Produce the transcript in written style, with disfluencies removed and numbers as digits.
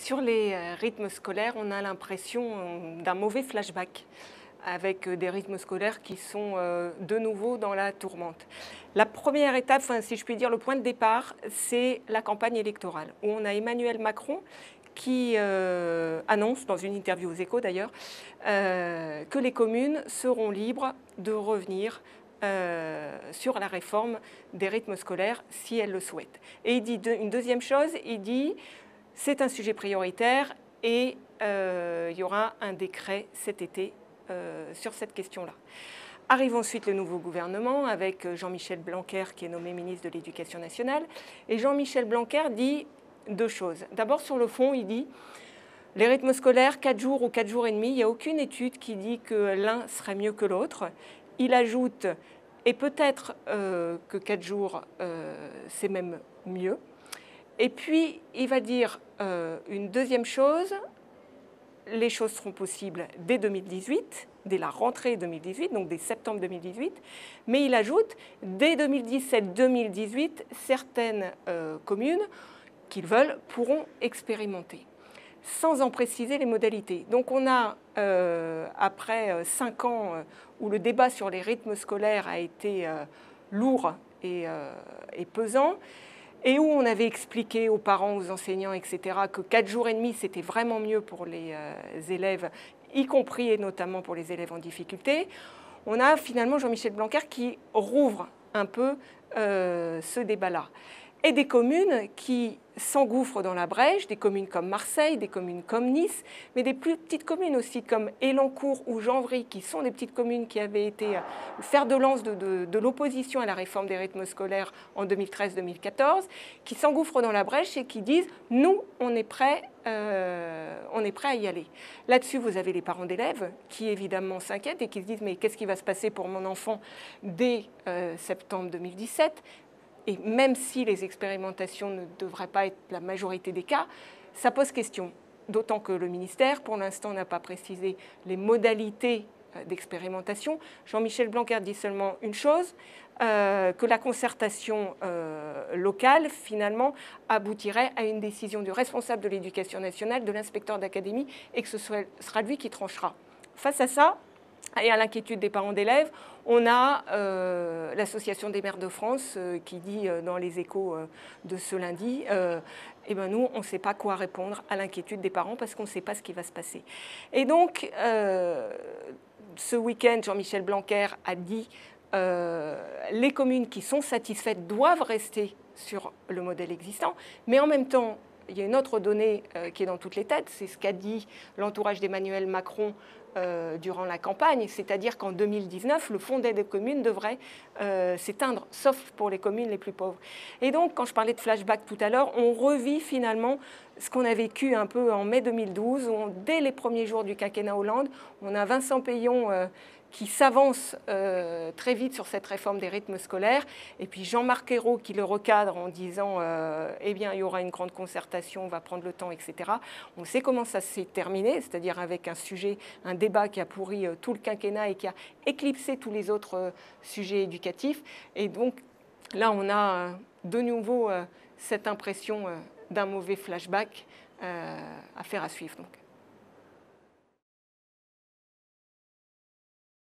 Sur les rythmes scolaires, on a l'impression d'un mauvais flashback avec des rythmes scolaires qui sont de nouveau dans la tourmente. La première étape, si je puis dire, le point de départ, c'est la campagne électorale, où on a Emmanuel Macron qui annonce, dans une interview aux Échos d'ailleurs, que les communes seront libres de revenir sur la réforme des rythmes scolaires si elles le souhaitent. Et il dit une deuxième chose, il dit c'est un sujet prioritaire et il y aura un décret cet été sur cette question-là. Arrive ensuite le nouveau gouvernement avec Jean-Michel Blanquer qui est nommé ministre de l'Éducation nationale. Et Jean-Michel Blanquer dit deux choses. D'abord, sur le fond, il dit les rythmes scolaires, 4 jours ou 4 jours et demi, il n'y a aucune étude qui dit que l'un serait mieux que l'autre. Il ajoute, et peut-être que 4 jours, c'est même mieux. Et puis, il va dire une deuxième chose, les choses seront possibles dès 2018, dès la rentrée 2018, donc dès septembre 2018, mais il ajoute, dès 2017-2018, certaines communes qu'ils veulent pourront expérimenter, sans en préciser les modalités. Donc on a, après 5 ans où le débat sur les rythmes scolaires a été lourd et pesant, et où on avait expliqué aux parents, aux enseignants, etc., que 4 jours et demi, c'était vraiment mieux pour les élèves, y compris et notamment pour les élèves en difficulté, on a finalement Jean-Michel Blanquer qui rouvre un peu ce débat-là. Et des communes qui s'engouffrent dans la brèche, des communes comme Marseille, des communes comme Nice, mais des plus petites communes aussi comme Élancourt ou Janvry, qui sont des petites communes qui avaient été le fer de lance de l'opposition à la réforme des rythmes scolaires en 2013-2014, qui s'engouffrent dans la brèche et qui disent « nous, on est prêts à y aller ». Là-dessus, vous avez les parents d'élèves qui évidemment s'inquiètent et qui se disent « mais qu'est-ce qui va se passer pour mon enfant dès septembre 2017 ?» Et même si les expérimentations ne devraient pas être la majorité des cas, ça pose question. D'autant que le ministère, pour l'instant, n'a pas précisé les modalités d'expérimentation. Jean-Michel Blanquer dit seulement une chose, que la concertation locale, finalement, aboutirait à une décision du responsable de l'éducation nationale, de l'inspecteur d'académie, et que ce sera lui qui tranchera. Face à ça, et à l'inquiétude des parents d'élèves, on a l'Association des maires de France qui dit dans les Échos de ce lundi eh ben nous, on ne sait pas quoi répondre à l'inquiétude des parents parce qu'on ne sait pas ce qui va se passer. Et donc, ce week-end, Jean-Michel Blanquer a dit les communes qui sont satisfaites doivent rester sur le modèle existant, mais en même temps, il y a une autre donnée qui est dans toutes les têtes, c'est ce qu'a dit l'entourage d'Emmanuel Macron durant la campagne, c'est-à-dire qu'en 2019, le fonds d'aide aux communes devrait s'éteindre, sauf pour les communes les plus pauvres. Et donc, quand je parlais de flashback tout à l'heure, on revit finalement ce qu'on a vécu un peu en mai 2012, où dès les premiers jours du quinquennat Hollande, on a Vincent Peillon qui s'avance très vite sur cette réforme des rythmes scolaires, et puis Jean-Marc Ayrault qui le recadre en disant eh bien, il y aura une grande concertation, on va prendre le temps, etc. On sait comment ça s'est terminé, c'est-à-dire avec un sujet, un débat qui a pourri tout le quinquennat et qui a éclipsé tous les autres sujets éducatifs. Et donc là, on a de nouveau cette impression d'un mauvais flashback à faire à suivre. Donc.